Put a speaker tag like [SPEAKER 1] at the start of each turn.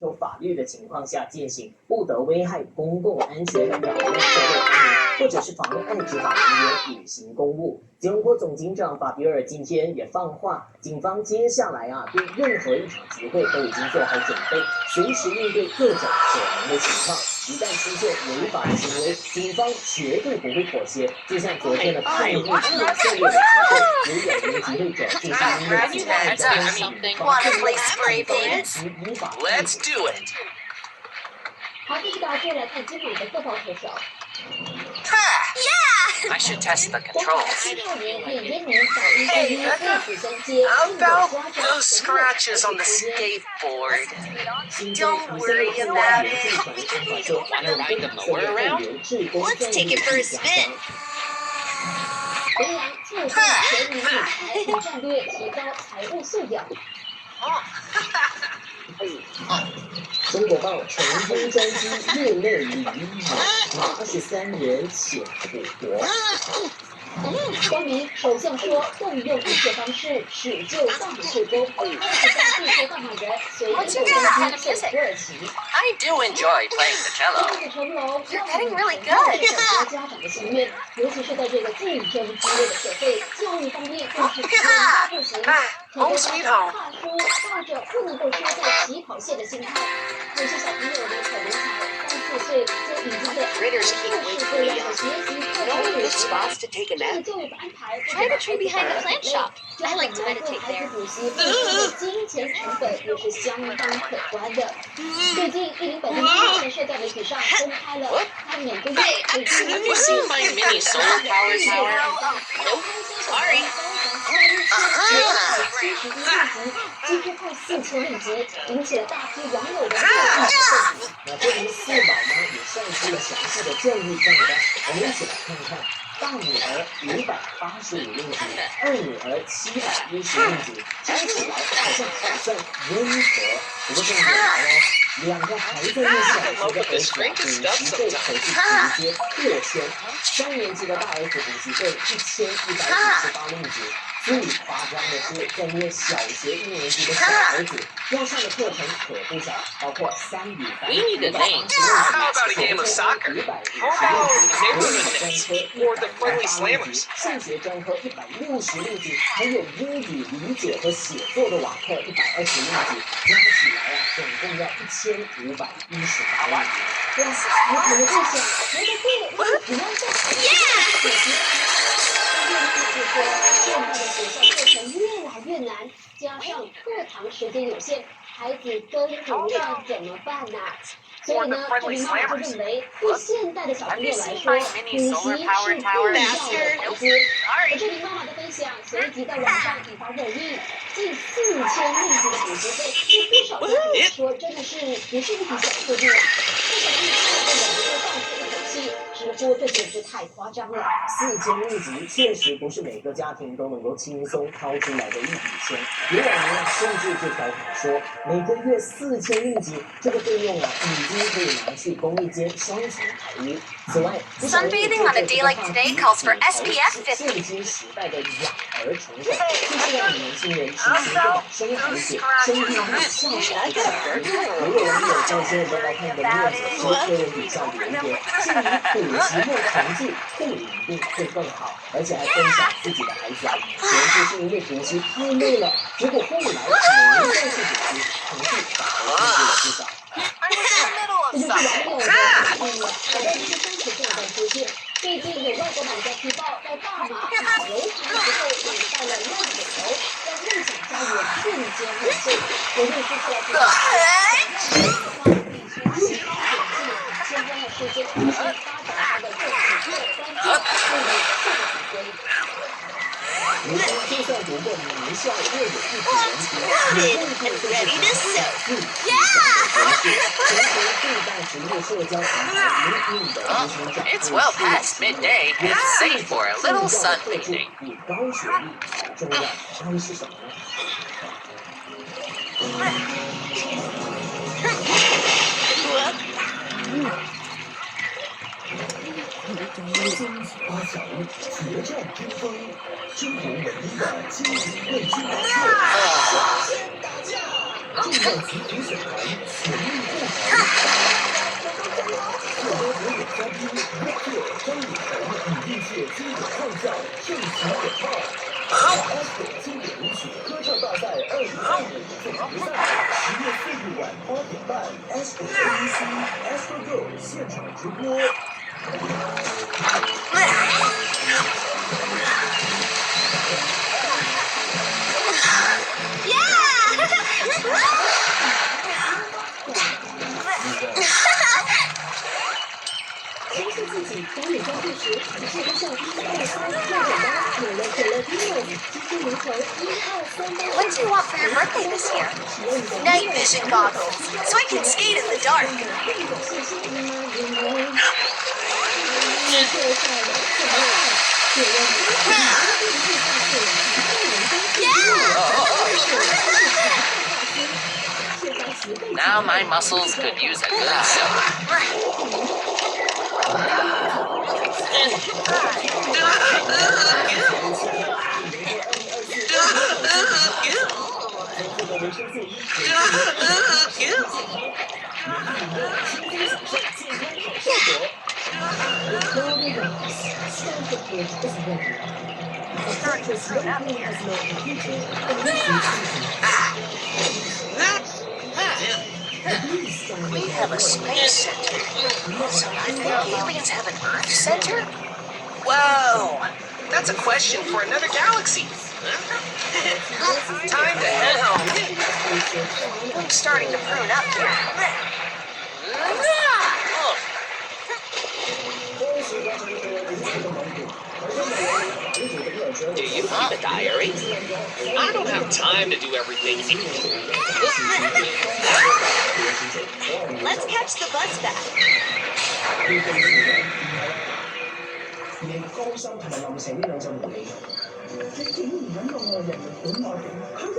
[SPEAKER 1] 守法律的情况下进行，不得危害公共安全、扰乱社会安宁，或者是妨碍执法人员履行公务。吉隆坡总警长法比尔今天也放话，警方接下来对任何一场集会都已经做好准备，随时应对各种可能的情况。一旦出现违法的行为，警方绝对不会妥协。就像昨天的抗议以色列的集会，有2名集会者就因为阻碍交通时引发混乱，及依法判处。
[SPEAKER 2] 好，继续打过来看今晚的各报头条。
[SPEAKER 3] I should test the controls.
[SPEAKER 2] How
[SPEAKER 3] about those scratches on the skateboard? Don't worry about it.
[SPEAKER 2] We can read
[SPEAKER 3] Want to ride the mower around?
[SPEAKER 2] Let's take it for a spin. 维扬促进全民理财战略，提高财务素养。
[SPEAKER 1] 中国报成功专机业内礼仪马23人潜土国。
[SPEAKER 2] 光明首相说，动用一切方式使救大事功。23地球大马人随着专机送土耳其。
[SPEAKER 3] I do enjoy playing the cello.
[SPEAKER 2] 成龙
[SPEAKER 4] You're getting really good.
[SPEAKER 2] 国家长的心愿，尤其是在这个竞争激烈的社会，教育方面更是严加不行。
[SPEAKER 3] Home sweet home.
[SPEAKER 2] 怕输，抱着不能够输在起跑线的心态。有些小朋友呢，可能才3、4岁就已经被
[SPEAKER 3] Critters keep
[SPEAKER 2] 各式各样的学习课
[SPEAKER 3] No
[SPEAKER 2] 程
[SPEAKER 3] good spots to take a
[SPEAKER 2] 这个
[SPEAKER 3] nap.
[SPEAKER 2] 教育的安排，
[SPEAKER 4] Try the tree behind the plant shop. I like to
[SPEAKER 2] 为
[SPEAKER 4] meditate
[SPEAKER 2] 孩
[SPEAKER 4] there.
[SPEAKER 2] 子补习付出的金钱成本也是相当可观的。最近，10本身在社交媒体上公开了他每个月可以
[SPEAKER 3] Have you seen my mini solar power tower? Nope. Sorry.
[SPEAKER 2] 几乎快4000令吉，引起了大批网友的热议和愤怒。
[SPEAKER 1] 那这名四宝呢，也晒出了详细的教育账单，我们一起来看看。大女儿585令吉，二女儿710令吉，加起来好像温和。不过重点来了，2个还在念小学的儿子补习费可是直接破千。3年级的大儿子补习费1158令吉。最夸张的是，在念小学1年级的小儿子要上的课程可不少，包括3语班、
[SPEAKER 3] How about a game of soccer? How about neighborhood names or the friendly slammers?
[SPEAKER 1] 数学专科160令吉，还有英语理解和写作的网课120令吉，加起来总共要1518令吉。
[SPEAKER 2] 哇，你可能会想，觉得贵，不要再可惜。就是说，现在的学校课程越来越难，加上课堂时间有限，孩子跟不上怎么办呢？所以呢，这名妈妈就认为，对现代的小朋友来说，补习是必要的投资。而这名妈妈的分享随即在网上引发热议，近4000令吉的补习费，对不少家长来说，真的是不是一笔小数目。不少家长都忍不住倒吸一口气，直呼这简直太夸张了。
[SPEAKER 1] 4000令吉确实不是每个家庭都能够轻松掏出来的一笔钱。有网民甚至就调侃说，每个月4000令吉，这个费用已经可以拿去供一间双层排屋。此外，
[SPEAKER 4] Sunbathing on a day like today calls for SPF 50.
[SPEAKER 1] 现今时代的养儿成狗，就是让年轻人提前的生孩子，生育率下滑的小低。也有网友在新闻报道看的面子书贴文底下留言，建议补习后成绩不一定会更好，而且还分享自己的孩子前就是因为补习太累了，结果后来没再去补习，成绩反而进步了不少。
[SPEAKER 2] 这就是网友的反应了，好在这些真实现象出现。最近有外国买家踢爆，在大马跑楼盘的时候引带了烂尾楼，让梦想家园瞬间落碎。有律师出来指出，必须提高警惕，相关的事件必须发展它的各种关键，不能错过回归。
[SPEAKER 1] 如今，就算读过名校又有一股人情，也未必会是自己想的方式。全球最大职业社交平台 LinkedIn 的执行长
[SPEAKER 3] It's well past midday. It's safe for a little sunbathing.
[SPEAKER 1] 比高学历还重要，该是什么呢？八角决战之风，中国唯一的精品冠军比赛，神仙打架。正在集体选团，全力护航。特多国有嘉宾，Victor、张雨晨以历届经典唱将盛情演唱。Astro 经典舞曲歌唱大赛2025总决赛，10月4日晚8点半，Astro ABC Astro Go 现场直播。
[SPEAKER 2] 相信自己，当你交配时，只是按照1、2、3这简单。有了可乐 Dino，直接如同1、2、3。
[SPEAKER 4] What do you want for your birthday this year? Night vision goggles, so I can skate in the dark.
[SPEAKER 5] Now my muscles could use a good soak.
[SPEAKER 4] We have a space center. So you think aliens have an Earth center?
[SPEAKER 3] Whoa! That's a question for another galaxy. Time to head home.
[SPEAKER 4] I'm starting to prune up here.
[SPEAKER 3] Do you keep a diary? I don't have time to do everything.
[SPEAKER 2] Let's catch the bus back.
[SPEAKER 1] 連江心同埋林城呢兩種狐狸，你竟然引用外人嚟管我哋，佢哋